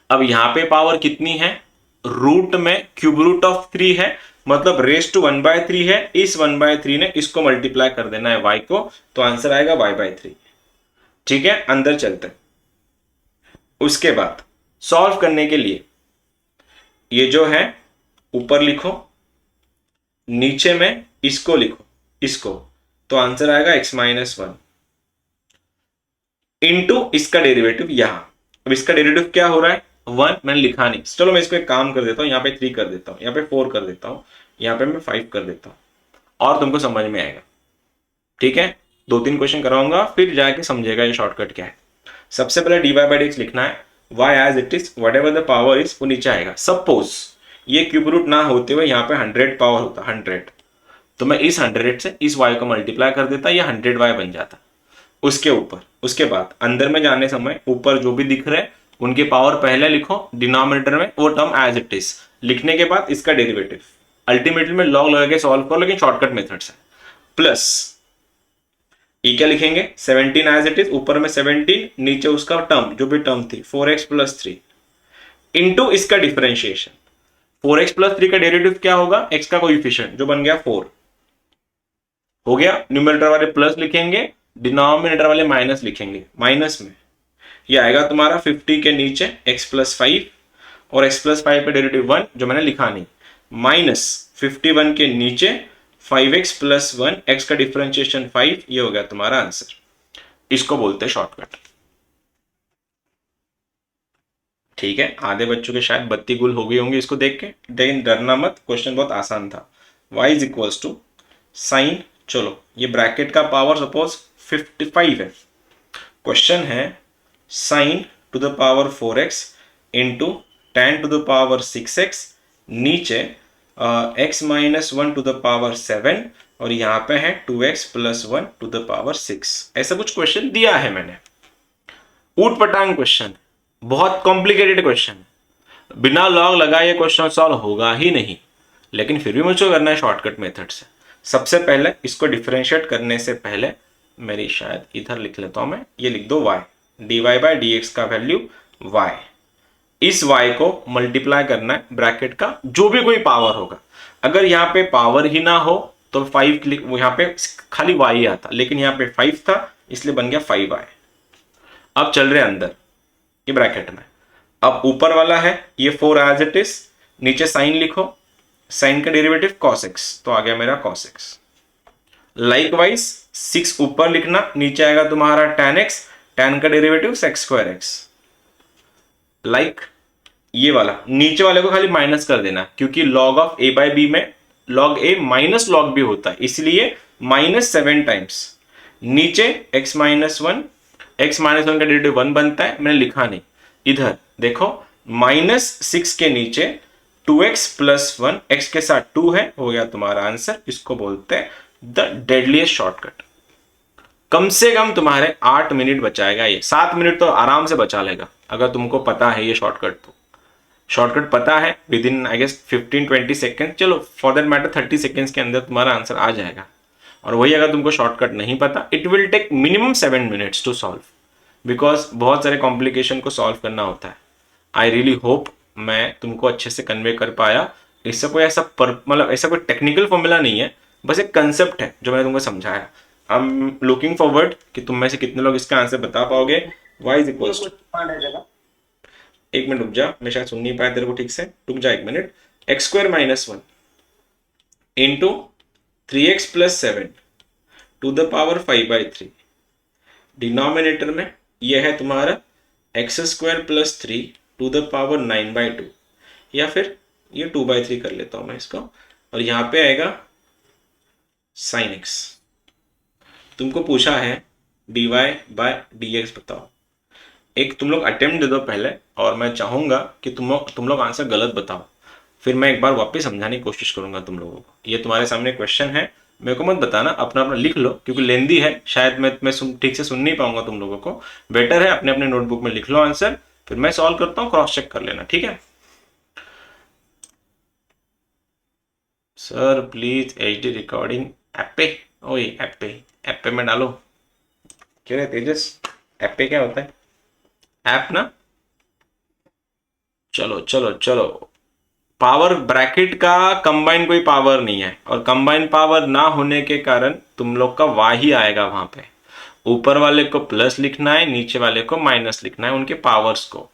अब यहां पे पावर कितनी है, रूट में क्यूब रूट ऑफ 3 है, मतलब रेस टू 1/3 है, इस 1/3 ने इसको मल्टीप्लाई कर देना है y को, तो आंसर आएगा y/3। ठीक है, अंदर चलते हैं। उसके बाद सॉल्व करने के लिए ये जो है ऊपर लिखो, नीचे में इसको लिखो, इसको, तो आंसर आएगा x माइनस 1 इंटू इसका डेरिवेटिव यहां। अब इसका डेरिवेटिव क्या हो रहा है, 1 मैंने लिखा नहीं, चलो मैं इसको एक काम कर देता हूं, यहाँ पे 3 कर देता हूं, यहाँ पे 4 कर देता हूं, यहाँ पे मैं 5 कर देता हूं, और तुमको समझ में आएगा। ठीक है, 2-3 क्वेश्चन कराऊंगा, फिर जाके समझेगा ये शॉर्टकट क्या है। सबसे पहले dy/dx लिखना है, y as it is whatever the power is वो नीचे आएगा। सपोज ये क्यूब रूट ना होते हुए यहाँ पे 100 पावर होता, 100, तो मैं इस 100 से इस y को मल्टीप्लाई कर देता, ये 100y बन जाता। उसके ऊपर, उसके बाद अंदर में जाने समय ऊपर जो भी दिख रहे हैं उनके पावर पहले लिखो, डिनोमिनेटर में वो टर्म एज इट इज, लिखने के बाद इसका डेरिवेटिव, अल्टीमेटली में लॉग लगा के सॉल्व करो, लेकिन शॉर्टकट मेथड से। प्लस ये क्या लिखेंगे, 17 एज इट इज, ऊपर में 17, नीचे उसका टर्म जो भी टर्म थी 4x प्लस 3 इंटू इसका डिफरेंशिएशन। 4x प्लस 3 का डेरिवेटिव क्या होगा, x का कोएफिशिएंट जो बन गया 4 हो गया। न्यूमरेटर वाले प्लस लिखेंगे, डिनोमिनेटर वाले माइनस लिखेंगे, माइनस में ये आएगा तुम्हारा 50 के नीचे x प्लस 5, और x प्लस 5 पे डेरिवेटिव 1 जो मैंने लिखा नहीं, माइनस 51 के नीचे 5x प्लस 1, x का डिफरेंशिएशन 5, ये हो गया तुम्हारा आंसर। इसको बोलते हैं शॉर्टकट। ठीक है, आधे बच्चों के शायद बत्ती गुल हो गई होंगी इसको देख के, लेकिन डरना मत, क्वेश्चन बहुत आसान था। y is equals to sine, चलो ये ब्रैकेट का पावर सपोज 55 है, क्वेश्चन है sine to the power 4x into tan to the power 6x, नीचे x minus 1 to the power 7, और यहाँ पे है 2x plus 1 to the power 6। ऐसा कुछ क्वेश्चन दिया है मैंने, ऊट पटांग क्वेश्चन, बहुत कॉम्प्लिकेटेड क्वेश्चन, बिना लॉग लगाए ये क्वेश्चन सॉल्व होगा ही नहीं, लेकिन फिर भी मुझे करना है शॉर्टकट मेथड से। सबसे पहले इसको डिफरेंशिएट करने से पहले मेरी शायद इधर लिख लेता हूं मैं, ये लिख दो y, dy/dx का वैल्यू y इस y को मल्टीप्लाई करना है ब्रैकेट का जो भी कोई पावर होगा। अगर यहाँ पे पावर ही ना हो तो 5 क्लिक, यहाँ पे खाली y आता, लेकिन यहाँ पे 5 था इसलिए बन गया 5y। अब चल रहे अंदर ये ब्रैकेट में, अब ऊपर वाला है ये 4 एज इट इज, नीचे साइन लिखो, साइन का डेरिवेटिव cos x, तो आ गया मेरा cos x। लाइकवाइज 6 ऊपर लिखना, नीचे आएगा तुम्हारा tan x, tan का derivative sec square x। Like ये वाला नीचे वाले को खाली माइनस कर देना, क्योंकि log of a by b में log a minus log b होता है, इसलिए -7 टाइम्स नीचे x minus one, x minus one का डेरिवेटिव 1 बनता है, मैंने लिखा नहीं, इधर देखो -6 के नीचे 2x प्लस 1, x के साथ 2 है, हो गया तुम्हारा आंसर। इसको बोलते हैं द डेडलीस्ट शॉर्टकट। कम से कम तुम्हारे 8 मिनट बचाएगा ये, 7 मिनट तो आराम से बचा लेगा अगर तुमको पता है ये शॉर्टकट। तो शॉर्टकट पता है within I guess 15-20 second, चलो फॉर दैट मैटर 30 सेकेंड्स के अंदर तुम्हारा आंसर आ जाएगा। और वही अगर तुमको शॉर्टकट नहीं पता, it will take minimum 7 minutes to solve, because बहुत सारे कॉम्प्लिकेशन को सॉल्व करना होता है। आई रियली होप मैं तुमको अच्छे से कन्वे कर पाया। इससे कोई ऐसा मतलब ऐसा कोई टेक्निकल फॉर्मूला नहीं है, बस एक कंसेप्ट है जो मैंने तुमको समझाया। आई एम लुकिंग फॉरवर्ड कि तुम में से कितने लोग इसका आंसर बता पाओगे। y इज इक्वल्स टू, एक मिनट रुक जा, मैं शायद सुन नहीं पाया तेरे को ठीक से, रुक जा एक मिनट। X square minus 1 into 3x plus 7 to the power 5/3, denominator में यह है तुम्हारा x square plus 3 to the power 9/2, या फिर ये 2/3 कर लेता हूं मैं इसको, और यहाँ पे आएगा साइन x। तुमको पूछा है dy बाय dx बताओ। एक तुम लोग अटेम्प्ट दे दो पहले, और मैं चाहूंगा कि तुम लोग आंसर गलत बताओ, फिर मैं एक बार वापस समझाने की कोशिश करूंगा तुम लोगों को। ये तुम्हारे सामने क्वेश्चन है, मेरे को मत बताना, अपना अपना लिख लो, क्योंकि लेंदी है, शायद मैं ठीक से सुन नहीं पाऊंगा तुम लोगों को। बेटर है अपने अपने नोटबुक में लिख लो आंसर, फिर मैं सॉल्व करता हूँ, क्रॉस चेक कर लेना, ठीक है। Sir please HD recording app पे, ओए ऐप पे में डालो। क्या है तेजस, ऐप पे क्या होता है? ऐप ना, चलो चलो चलो। पावर ब्रैकेट का कंबाइन कोई पावर नहीं है, और कंबाइन पावर ना होने के कारण तुम लोग का वाह ही आएगा वहां पे। ऊपर वाले को प्लस लिखना है, नीचे वाले को माइनस लिखना है, उनके पावर्स को,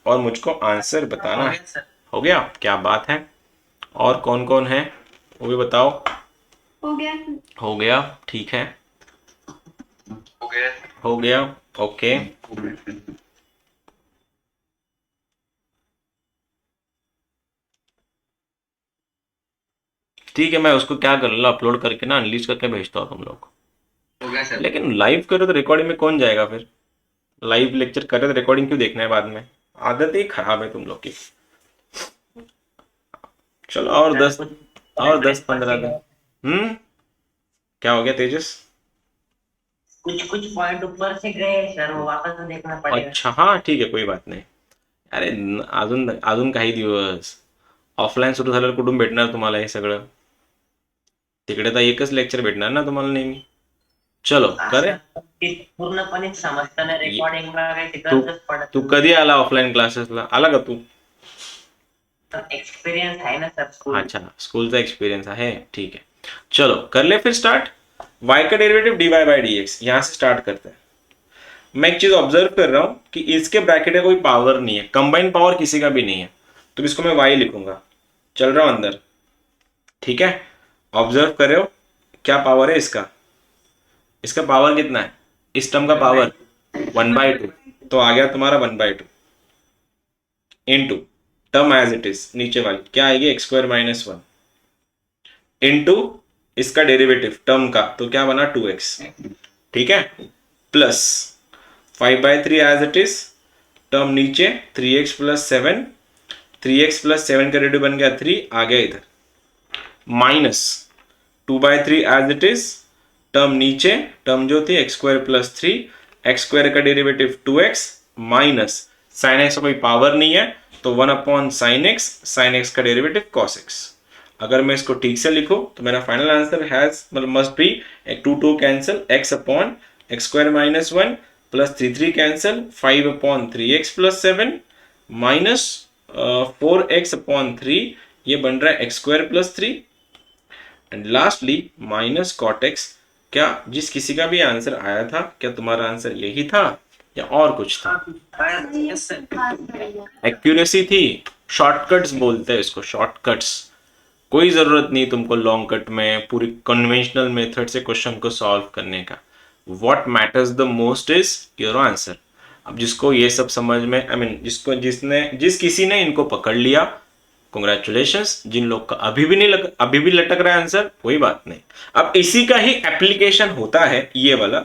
और मुझको आंसर बताना है। हो गया, क्या बात है। और कौन कौन है वो भी बताओ। हो गया। हो गया, ठीक है, हो गया, ओके। ठीक है, मैं उसको क्या कर लूँ, अपलोड करके ना अनलिस्ट करके भेजता हूँ तुम लोग को। हो गया सर। लेकिन लाइव करो तो रिकॉर्डिंग में कौन जाएगा फिर? लाइव लेक्चर करे तो रिकॉर्डिंग क्यों देखना है बाद में? आदत ही खराब है तुम लोग की। चलो और 10-15 दिन। क्या हो गया तेजस? कुछ पॉइंट ऊपर से गए सर, वो वापस देखना पड़ेगा। अच्छा हाँ ठीक है, कोई बात नाही। अरे अजून काही दिवस ऑफलाईन सुरू झाल्यावर कुठून भेटणार तुम्हाला हे सगळं? तिकडे तर एकच लेक्चर भेटणार ना तुम्हाला नेहमी। चलो करे, पूर्णपणे समजताना रेकॉर्डिंगला काही गरजच पडत तू कधी आला ऑफलाईन क्लासेसला? आला का तू? एक्सपीरियंस है ना सर स्कूल। अच्छा, स्कूलचा एक्सपीरियंस है, ठीक है। चलो कर ले फिर स्टार्ट। y का डेरिवेटिव dy बाई dx, यहां से स्टार्ट करते हैं। मैं एक चीज ऑब्जर्व कर रहा हूं कि इसके ब्रैकेट का कोई पावर नहीं है, कंबाइन पावर किसी का भी नहीं है, तो इसको मैं y लिखूंगा। चल रहा हूं अंदर, ठीक है। ऑब्जर्व कर रहे हो क्या पावर है इसका? इसका पावर कितना है? इस टर्म का पावर 1/2, तो आ गया तुम्हारा 1/2 into term as it is, नीचे वाली क्या आएगी एक्स स्क्वायर माइनस 1 इंटू इसका डेरिवेटिव टर्म का, तो क्या बना 2x, ठीक है, plus 5/3 as it is, term नीचे 3x प्लस 7, 3x प्लस 7 का डेरिवेटिव बन गया 3, आ गया इधर, minus 2/3 as it is, term नीचे, टर्म जो थी x square plus 3, x square का derivative 2x, minus sine x का कोई पावर नहीं है तो 1 साइन एक्स का डेरिवेटिव cos x। अगर मैं इसको ठीक से लिखूं तो मेरा फाइनल आंसर हैज मतलब मस्ट बी, एक 2 cancel, x upon x square minus 1 plus 3 cancel, 5/3x plus 7 minus 4x/3 ये बन रहा है x² + 3 and lastly minus cot x. क्या जिस किसी का भी आंसर आया था, क्या तुम्हारा आंसर यही था या और कुछ था? Yes sir. एक्यूरेसी थी। शॉर्टकट्स बोलते हैं इसको, शॉर्टकट्स। कोई जरूरत नहीं तुमको लॉन्ग कट में पूरी कन्वेंशनल मेथड से क्वेश्चन को सॉल्व करने का। What matters the most is your answer. अब जिसको ये सब समझ में जिसको जिस किसी ने इनको पकड़ लिया, कॉन्ग्रेचुलेशंस। जिन लोग का अभी भी नहीं अभी भी लटक रहा है आंसर, कोई बात नहीं। अब इसी का ही एप्लीकेशन होता है ये वाला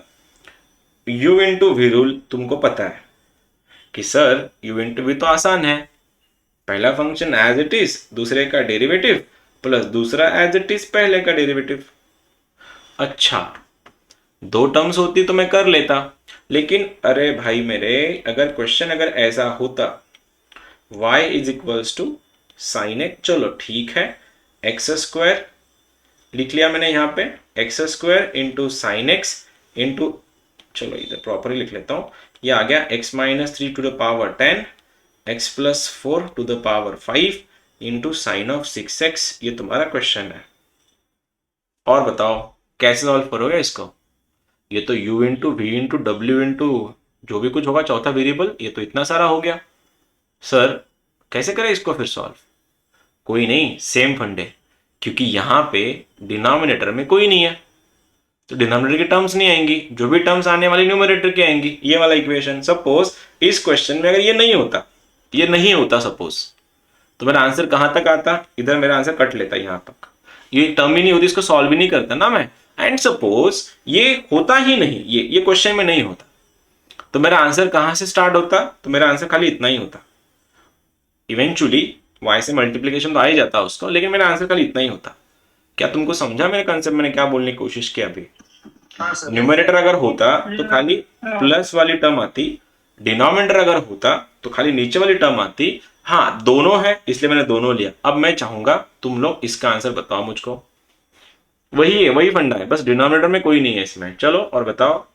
u इंटू वी रूल। तुमको पता है कि सर u इंटू वी तो आसान है, पहला फंक्शन एज इट इज, दूसरे का डेरिवेटिव प्लस दूसरा एज इट इज पहले का डेरिवेटिव। अच्छा, 2 टर्म्स होती तो मैं कर लेता, लेकिन अरे भाई मेरे, अगर क्वेश्चन अगर ऐसा होता y is equals to sine x, चलो ठीक है, x² लिख लिया मैंने यहाँ पे, x² into sine x into, चलो इधर प्रॉपरली लिख लेता हूँ, ये आ गया x-3 to the power 10 x+4 to the power 5 into sine of 6x। ये तुम्हारा क्वेश्चन है। और बताओ कैसे सॉल्व करोगे इसको? ये तो u इंटू वी इंटू डब्ल्यू इंटू जो भी कुछ होगा चौथा वेरिएबल, ये तो इतना सारा हो गया। सर कैसे करें इसको फिर सॉल्व? कोई नहीं, सेम फंडे, क्योंकि यहाँ पे डिनोमिनेटर में कोई नहीं है तो डिनोमिनेटर की टर्म्स नहीं आएंगी, जो भी टर्म्स आने वाली न्यूमरेटर की आएंगी। ये वाला इक्वेशन, सपोज इस क्वेश्चन में अगर ये नहीं होता सपोज, तो मेरा आंसर कहां तक आता? इधर मेरा आंसर कट लेता यहां तक, ये टर्म ही नहीं होती, इसको सॉल्व ही नहीं करता ना मैं। एंड सपोज ये होता ही नहीं, ये क्वेश्चन में नहीं होता, तो मेरा आंसर कहां से स्टार्ट होता? तो मेरा आंसर खाली इतना ही होता। इवेंचुअली y से मल्टीप्लीकेशन तो आ ही जाता उसको, लेकिन मेरा आंसर खाली इतना ही होता। क्या तुमको समझा मेरे कंसेप्ट, मैंने क्या बोलने की कोशिश की अभी? न्यूमरेटर अगर होता तो खाली प्लस वाली टर्म आती, डिनोमिनेटर अगर होता तो खाली नीचे वाली टर्म आती। हाँ, दोनों है इसलिए मैंने दोनों लिया। अब मैं चाहूंगा तुम लोग इसका आंसर बताओ मुझको। वही है, वही फंडा है, बस डिनोमिनेटर में कोई नहीं है इसमें। चलो और बताओ।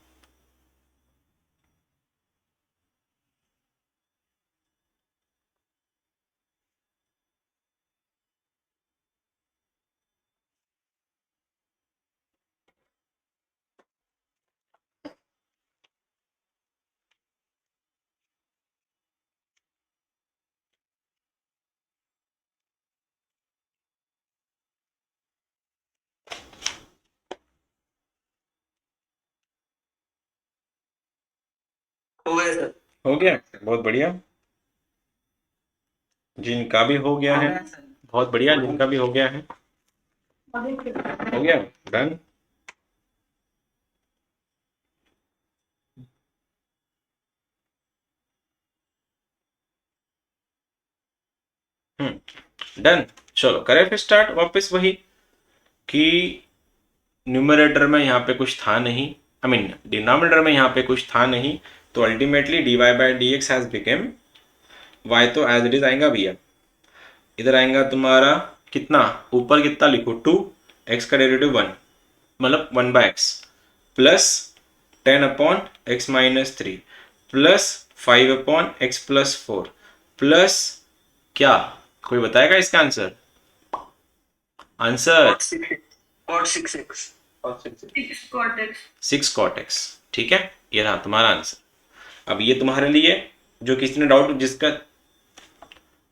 हो गया सर। हो गया, बहुत बढ़िया। जिनका भी हो गया है बहुत बढ़िया, जिनका भी हो गया है हो गया, डन। डन। चलो करें फिर स्टार्ट वापस वही कि न्यूमरेटर में यहाँ पे कुछ था नहीं, डिनोमिनेटर में यहाँ पे कुछ था नहीं, तो ultimately dy/dx has became y, तो एज इट इज आएगा भैया। इधर आएगा तुम्हारा कितना, ऊपर कितना लिखो 2, x का डेरिवेटिव 1, मतलब 1/x plus 10/x-3 plus 5/x+4 plus क्या, कोई बताएगा इसका आंसर? आंसर और 6x 6 cot x। ठीक है, ये रहा तुम्हारा आंसर। अब ये तुम्हारे लिए, जो किसी ने डाउट, जिसका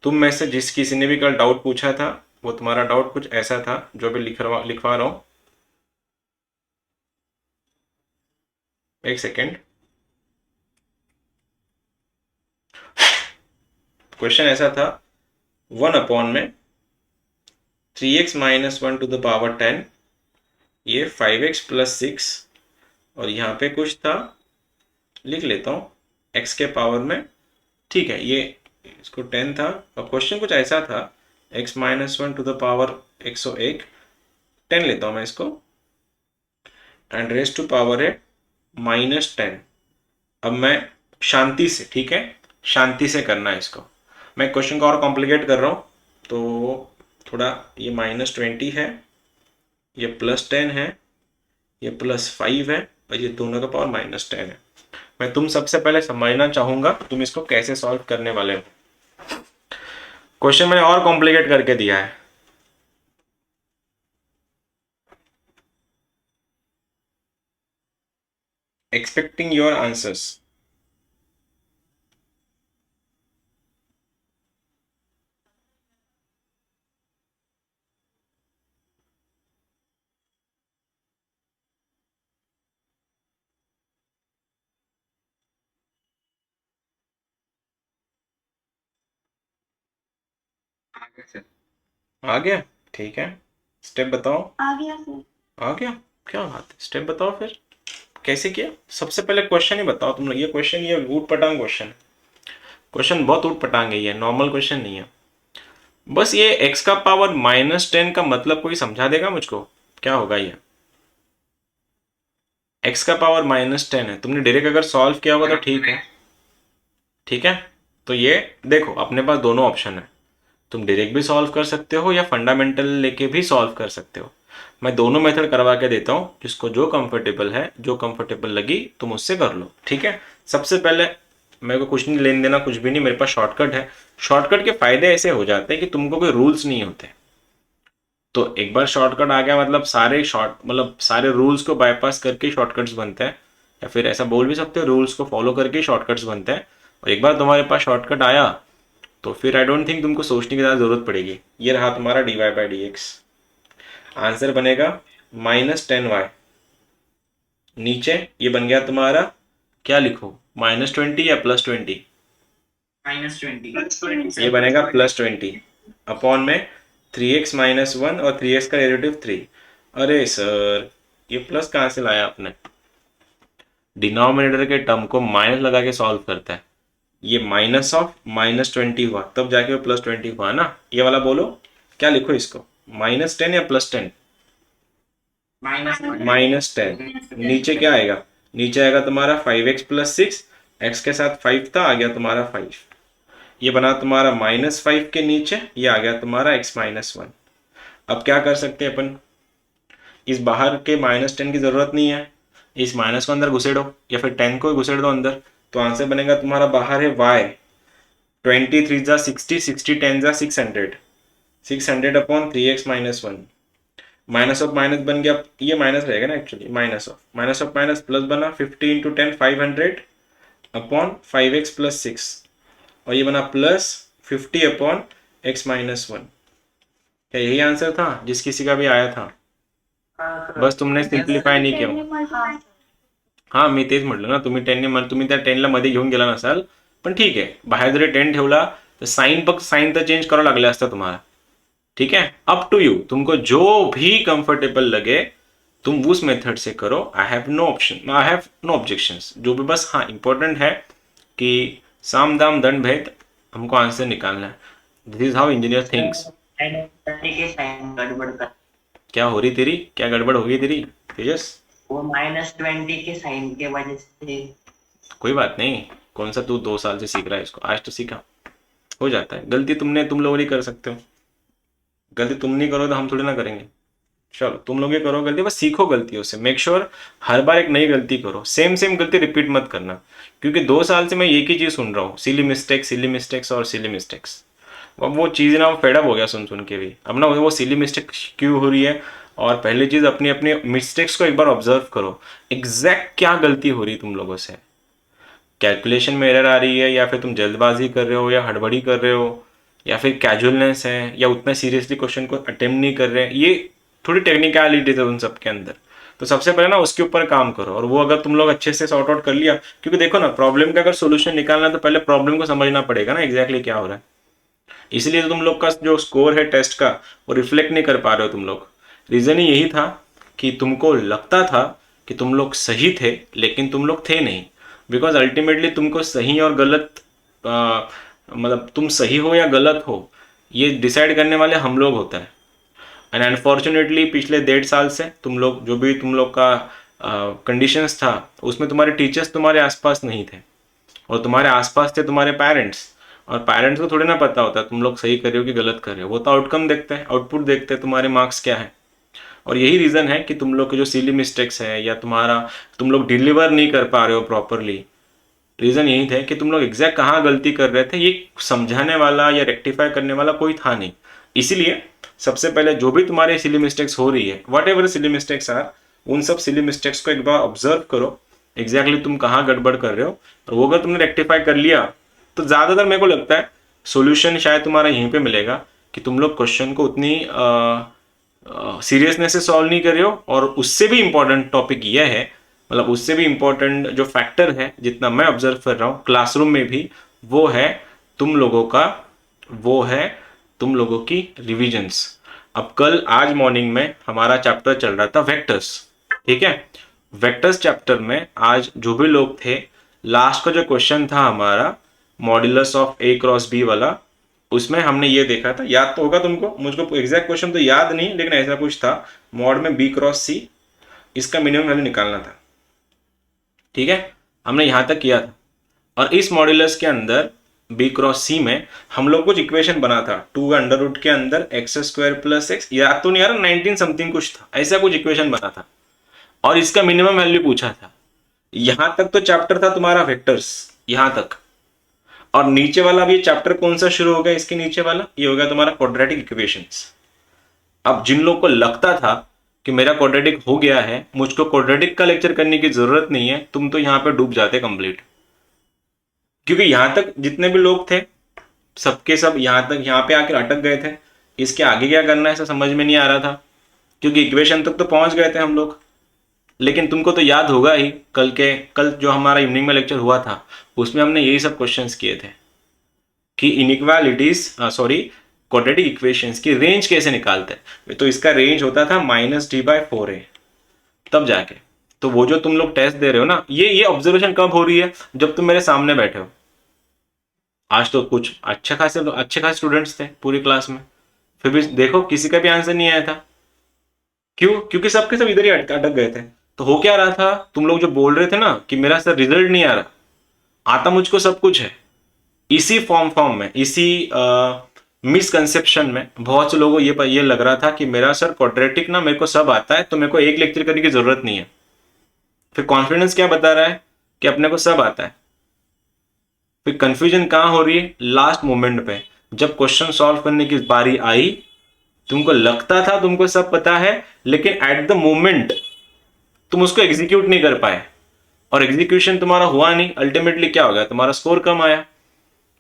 तुम में से जिस किसी ने भी कल डाउट पूछा था, वो तुम्हारा डाउट कुछ ऐसा था जो भी लिखवा रहा हूं, एक सेकेंड। क्वेश्चन ऐसा था, 1/3x-1 टू द पावर 10, ये 5x+6, और यहाँ पे कुछ था, लिख लेता हूँ x के पावर में। ठीक है, ये इसको 10 था, और क्वेश्चन कुछ ऐसा था, x-1 टू द पावर 101, 10 लेता हूँ मैं इसको, एंड रेस टू पावर है -10। अब मैं शांति से, ठीक है, शांति से करना है इसको। मैं क्वेश्चन को और कॉम्प्लिकेट कर रहा हूँ, तो थोड़ा, ये -20 है, ये +10 है, ये +5 है, और ये दोनों का पावर -10 है। मैं तुम सबसे पहले समझना चाहूंगा तुम इसको कैसे सॉल्व करने वाले हो। क्वेश्चन मैंने और कॉम्प्लिकेट करके दिया है। Expecting your answers. आ गया? ठीक है, स्टेप बताओ। आ गया सर। आ गया? क्या बात है, स्टेप बताओ फिर कैसे किया। सबसे पहले क्वेश्चन ही बताओ तुम लोग। ये क्वेश्चन, ये ऊट पटांग क्वेश्चन है। क्वेश्चन बहुत ऊट पटांग है, ये नॉर्मल क्वेश्चन नहीं है। बस ये x का पावर -10 का मतलब कोई समझा देगा मुझको, क्या होगा ये? x का पावर -10 है, तुमने डायरेक्ट अगर सॉल्व किया होगा तो ठीक है। ठीक है, तो ये देखो अपने पास दोनों ऑप्शन है। तुम डायरेक्ट भी सॉल्व कर सकते हो या फंडामेंटल लेके भी सॉल्व कर सकते हो। मैं दोनों मेथड करवा के देता हूँ, जिसको जो कंफर्टेबल है, जो कंफर्टेबल लगी तुम उससे कर लो। ठीक है, सबसे पहले मेरे को कुछ नहीं लेन देना, कुछ भी नहीं, मेरे पास शॉर्टकट है। शॉर्टकट के फायदे ऐसे हो जाते हैं कि तुमको कोई रूल्स नहीं होते। तो एक बार शॉर्टकट आ गया मतलब सारे रूल्स को बाईपास करके शॉर्टकट्स बनते हैं, या फिर ऐसा बोल भी सकते हो रूल्स को फॉलो करके शॉर्टकट्स बनते हैं। और एक बार तुम्हारे पास शॉर्टकट आया तो फिर आई डोंट थिंक तुमको सोचने की ज़्यादा ज़रूरत पड़ेगी। ये रहा तुम्हारा dy/dx। आंसर बनेगा -10y। नीचे ये बन गया तुम्हारा, क्या लिखो, -20 या +20? -20 ये बनेगा +20 अपॉन में 3x - 1 और 3x का डेरिवेटिव 3। अरे सर, ये प्लस कहाँ से लाया आपने? डिनोमिनेटर के टर्म को माइनस लगा के सॉल्व करता है। ये माइनस ऑफ -20 हुआ, तब जाके वो +20 हुआ ना। ये वाला बोलो, क्या लिखो इसको, -10 या +10? -10। नीचे क्या आएगा? नीचे आएगा तुम्हारा 5x + 6, x के साथ 5 था, आ गया तुम्हारा 5। ये बना तुम्हारा -5 के नीचे, ये आ गया तुम्हारा x - 1। अब क्या कर सकते हैं अपन, इस बाहर के -10 की जरूरत नहीं है, इस माइनस को अंदर घुसेड़ो या फिर 10 को घुसेड़ दो अंदर, तो आंसर बनेगा तुम्हारा बाहर है y। 23 जा 60, 60 10 जा 600, 600 upon 3x - 1। Minus of minus बन गया, ये माइनस रहेगा ना actually, minus of minus plus बना 50 × 10 500 अपॉन 5x + 6, और ये बना +50 अपॉन x - 1। क्या यही आंसर था जिस किसी का भी आया था? बस तुमने सिम्प्लिफाय नाही केलं. हाँ हा मी तेच म्हटलं ना, तुम्ही त्या 10ला मध्ये घेऊन गेला नसाल, पण ठीक आहे, बाहेर जरी 10 ठेवला तर साइन तर चेंज करावं लागले असतं तुम्हाला. ठीक है, अप टू यू, तुमको जो भी कंफर्टेबल लगे तुम उस मेथड से करो. I have no objection. जो भी बस हाँ इंपॉर्टेंट है कि साम दाम दंड भेद हमको आंसर निकालना है. This is how engineer thinks. के साइन गड़बड़ कर, क्या हो रही तेरी, क्या गड़बड़ होगी तेरी तेजस? वो -20 के साइन के वजह से। कोई बात नहीं, कौन सा तू 2 साल से सीख रहा है इसको, आज तो सीखा, हो जाता है. गलती तुम लोग नहीं कर सकते हो. गलती तुम नहीं करो तो हम थोड़ी ना करेंगे. चलो तुम लोग ये करो गलती, बस सीखो गलतियों से. मेक श्योर हर बार एक नई गलती करो, सेम गलती रिपीट मत करना. क्योंकि 2 साल से मैं एक ही चीज सुन रहा हूँ, सिली मिस्टेक्स और सिली मिस्टेक्स. अब वो चीज़ ना, वो फेडअप हो गया सुन के भी. अब ना वो सिली मिस्टेक क्यों हो रही है, और पहली चीज़ अपनी अपनी मिस्टेक्स को एक बार ऑब्जर्व करो. एग्जैक्ट क्या गलती हो रही तुम लोगों से, कैलकुलेशन में एरर आ रही है, या फिर तुम जल्दबाजी कर रहे हो, या हड़बड़ी कर रहे हो, या फिर कैजुअलनेस है, या उतना सीरियसली क्वेश्चन को अटेम्प्ट नहीं कर रहे हैं. ये थोड़ी टेक्निकलिटीज है उन सब के अंदर. तो सबसे पहले ना उसके ऊपर काम करो, और वो अगर तुम लोग अच्छे से सॉर्ट आउट कर लिया, क्योंकि देखो ना, प्रॉब्लम का अगर सोल्यूशन निकालना है तो पहले प्रॉब्लम को समझना पड़ेगा ना एग्जैक्टली क्या हो रहा है. इसलिए तो तुम लोग का जो स्कोर है टेस्ट का वो रिफ्लेक्ट नहीं कर पा रहे हो तुम लोग. रीजन ही यही था कि तुमको लगता था कि तुम लोग सही थे, लेकिन तुम लोग थे नहीं. बिकॉज अल्टीमेटली तुमको सही और गलत मतलब तुम सही हो या गलत हो, ये डिसाइड करने वाले हम लोग होता है. एंड अनफॉर्चुनेटली पिछले 1.5 साल से तुम लोग जो भी तुम लोग का कंडीशंस था, उसमें तुम्हारे टीचर्स तुम्हारे आसपास नहीं थे, और तुम्हारे आसपास थे तुम्हारे पेरेंट्स. और पेरेंट्स को थोड़ी ना पता होता तुम लोग सही कर रहे हो कि गलत कर रहे हो. वो तो आउटकम देखते हैं, आउटपुट देखते हैं, तुम्हारे मार्क्स क्या है. और यही रीज़न है कि तुम लोग के जो सिली मिस्टेक्स है, या तुम लोग डिलीवर नहीं कर पा रहे हो प्रॉपरली, रीज़न यही था कि तुम लोग एग्जैक्ट कहाँ गलती कर रहे थे, ये समझाने वाला या रेक्टिफाई करने वाला कोई था नहीं। इसीलिए सबसे पहले जो भी तुम्हारे सिली मिस्टेक्स हो रही है, whatever silly mistakes are, उन सब सिली मिस्टेक्स को एक बार ऑब्जर्व करो एग्जैक्टली तुम कहाँ गड़बड़ कर रहे हो, और वो अगर तुमने रेक्टिफाई कर लिया तो ज़्यादातर मेरे को लगता है सॉल्यूशन शायद तुम्हारा यहीं पे मिलेगा कि तुम लोग क्वेश्चन को उतनी सीरियसनेस से सॉल्व नहीं कर रहे हो। और उससे भी इम्पोर्टेंट टॉपिक यह है, मतलब उससे भी इम्पोर्टेंट जो फैक्टर है जितना मैं ऑब्जर्व कर रहा हूँ क्लासरूम में भी, वो है तुम लोगों की रिविजन्स। अब कल आज मॉर्निंग में हमारा चैप्टर चल रहा था वेक्टर्स, ठीक है। वेक्टर्स चैप्टर में आज जो भी लोग थे, लास्ट का जो क्वेश्चन था हमारा modulus of a cross b वाला, उसमें हमने ये देखा था, याद तो होगा तुमको, मुझको एग्जैक्ट क्वेश्चन तो याद नहीं, लेकिन ऐसा कुछ था मॉड में बी क्रॉस सी, इसका मिनिमम वैल्यू निकालना था, ठीक है। हमने यहां तक किया था। और इस मॉड्यूलस के अंदर बी क्रॉस सी में हम लोग कुछ इक्वेशन बना था, 2 अंडर रूट के अंदर एक्स स्क्वायर प्लस एक्स, याद तो नहीं आ रहा, 19 समथिंग कुछ था, ऐसा कुछ इक्वेशन बना था और इसका मिनिमम वैल्यू पूछा था। यहां तक तो चैप्टर था तुम्हारा वेक्टर्स, यहां तक। और नीचे वाला भी चैप्टर कौन सा शुरू हो गया, इसके नीचे वाला ये हो गया तुम्हारा क्वाड्रेटिक इक्वेशंस। अब जिन लोग को लगता था कि मेरा क्वाड्रेटिक हो गया है, मुझको क्वाड्रेटिक का लेक्चर करने की जरूरत नहीं है, तुम तो यहां पे डूब जाते कंप्लीट, क्योंकि यहां तक जितने भी लोग थे सबके सब यहां पे आकर अटक गए थे। इसके आगे क्या करना है ऐसा समझ में नहीं आ रहा था, क्योंकि इक्वेशन तक तो पहुंच गए थे हम लोग। लेकिन तुमको तो याद होगा ही, कल जो हमारा इवनिंग में लेक्चर हुआ था उसमें हमने यही सब क्वेश्चंस किए थे कि इनइक्वालिटीज क्वाड्रेटिक इक्वेशंस की रेंज कैसे निकालते हैं। तो इसका रेंज होता था -d/4a, तब जाके। तो वो जो तुम लोग टेस्ट दे रहे हो ना, ये ऑब्जर्वेशन कब हो रही है, जब तुम मेरे सामने बैठे हो। आज तो कुछ अच्छे खासे स्टूडेंट्स थे पूरी क्लास में, फिर भी देखो किसी का भी आंसर नहीं आया था। क्यों? क्योंकि सबके सब इधर ही अटक गए थे। तो हो क्या रहा था, तुम लोग जो बोल रहे थे ना कि मेरा सर रिजल्ट नहीं आ रहा, आता मुझको सब कुछ है। इसी फॉर्म में, इसी मिसकंसेप्शन में बहुत से लोगों को ये लग रहा था कि मेरा सर क्वाड्रेटिक ना मेरे को सब आता है, तो मेरे को एक लेक्चर करने की जरूरत नहीं है। फिर कॉन्फिडेंस क्या बता रहा है कि अपने को सब आता है। फिर कंफ्यूजन कहां हो रही है, लास्ट मोमेंट पे जब क्वेश्चन सॉल्व करने की बारी आई, तुमको लगता था तुमको सब पता है, लेकिन एट द मोमेंट तुम उसको एग्जीक्यूट नहीं कर पाए, और एग्जीक्यूशन तुम्हारा हुआ नहीं। अल्टीमेटली क्या हो गया, तुम्हारा स्कोर कम आया।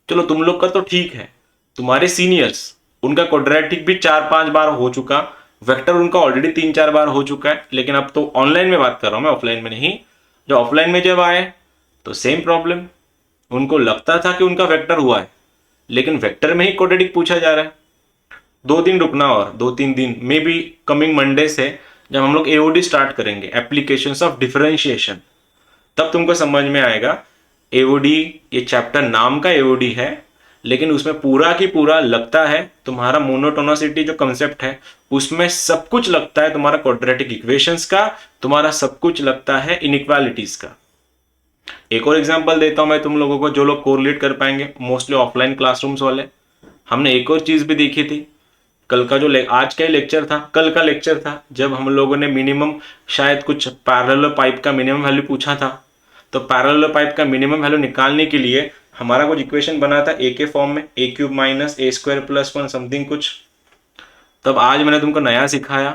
चलो तुम लोग का तो ठीक है, तुम्हारे सीनियर्स उनका क्वाड्रेटिक भी 4-5 बार हो चुका, वेक्टर उनका ऑलरेडी 3-4 बार हो चुका है। लेकिन अब तो ऑनलाइन में बात कर रहा हूं मैं, ऑफलाइन में नहीं। जो ऑफलाइन में जब आए तो सेम प्रॉब्लम, उनको लगता था कि उनका वेक्टर हुआ है, लेकिन वेक्टर में ही क्वाड्रेटिक पूछा जा रहा है। 2 दिन रुकना, और 2-3 दिन मे बी कमिंग मंडे से जब हम लोग एओडी स्टार्ट करेंगे, एप्लीकेशंस ऑफ डिफरेंशिएशन, तब तुमको समझ में आएगा। एओडी ये चैप्टर नाम का एओडी है, लेकिन उसमें पूरा की पूरा लगता है तुम्हारा मोनोटोनोसिटी जो कंसेप्ट है, उसमें सब कुछ लगता है तुम्हारा क्वाड्रेटिक इक्वेशंस का, तुम्हारा सब कुछ लगता है इनइक्वालिटीज का। एक और एग्जांपल देता हूं मैं तुम लोगों को, जो लोग कोरिलेट कर पाएंगे, मोस्टली ऑफलाइन क्लासरूम्स वाले। हमने एक और चीज भी देखी थी कल का, जो आज का ही लेक्चर था, कल का लेक्चर था, जब हम लोगों ने मिनिमम शायद कुछ पैरेलल पाइप का मिनिमम वैल्यू पूछा था। तो पैरेलल पाइप का मिनिमम वैल्यू निकालने के लिए हमारा कुछ इक्वेशन बना था ए के फॉर्म में, a³ - a² + 1 समथिंग कुछ। तब आज मैंने तुमको नया सिखाया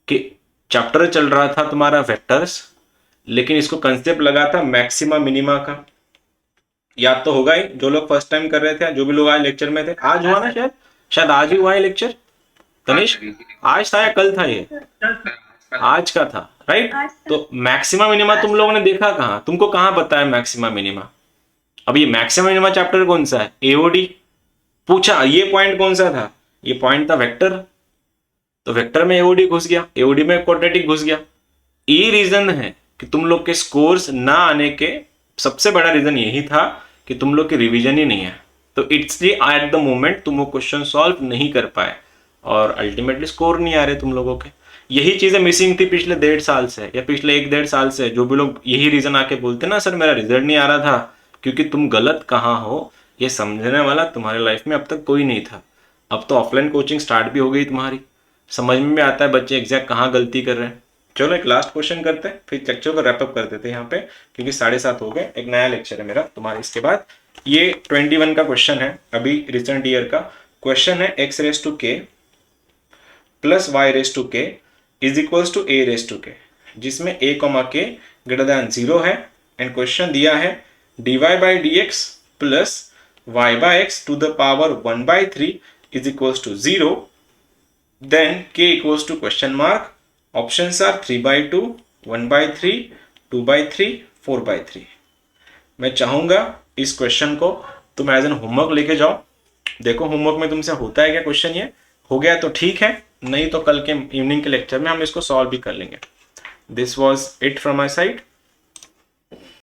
कि चैप्टर चल रहा था तुम्हारा वेक्टर्स, लेकिन इसको कंसेप्ट लगा था मैक्सिमा मिनिमा का। याद तो होगा ही, जो लोग फर्स्ट टाइम कर रहे थे, जो भी लोग आज लेक्चर में थे। आज हुआ ना, शायद आज ही हुआ है लेक्चर तनिष, आज था या कल था, ये आज का था, राइट। तो मैक्सिमा मिनिमा तुम लोगों ने देखा कहां, तुमको कहां पता है मैक्सिमा मिनिमा। अब ये मैक्सिमा मिनिमा चैप्टर कौन सा है, एओडी पूछा। ये पॉइंट कौन सा था, ये पॉइंट था वेक्टर। तो वेक्टर में एओडी घुस गया, एओडी में क्वाड्रेटिक घुस गया। ये रीजन है कि तुम लोग के स्कोर्स ना आने के सबसे बड़ा रीजन यही था कि तुम लोग की रिवीजन ही नहीं है। तो इट्स एट द मोमेंट तुम वो क्वेश्चन सॉल्व नहीं कर पाए, और अल्टीमेटली स्कोर नहीं आ रहे तुम लोगों के। यही चीजें मिसिंग थी पिछले 1.5 साल से, या पिछले 1-1.5 साल से। जो भी लोग यही रीजन आके बोलते ना, सर मेरा रिजल्ट नहीं आ रहा था, क्योंकि तुम गलत कहाँ हो ये समझने वाला तुम्हारे लाइफ में अब तक कोई नहीं था। अब तो ऑफलाइन कोचिंग स्टार्ट भी हो गई तुम्हारी, समझ में भी आता है बच्चे एग्जैक्ट कहाँ गलती कर रहे हैं। चलो एक लास्ट क्वेश्चन करते हैं, फिर लेक्चर को रैप अप कर देते हैं यहाँ पे, क्योंकि 7:30 हो गए। एक नया लेक्चर है मेरा तुम्हारे इसके बाद। ये 21 का क्वेश्चन है, अभी रिसेंट ईयर का क्वेश्चन है। x⁻k plus y⁻k is equals to a⁻k, जिसमें a, k ग्रेटर दैन 0 है। एंड क्वेश्चन दिया है dy/dx plus y/x to the power 1/3 is equals to 0, then k equals to question mark. Options are 3/2, 1/3, 2/3, 4/3। मैं चाहूंगा इस question को तुम as an homework लेके जाओ। देखो होमवर्क में तुमसे होता है क्या क्वेश्चन, ये हो गया तो ठीक है, नहीं तो कल के इवनिंग के लेक्चर में हम इसको सॉल्व भी कर लेंगे। This was it from my side.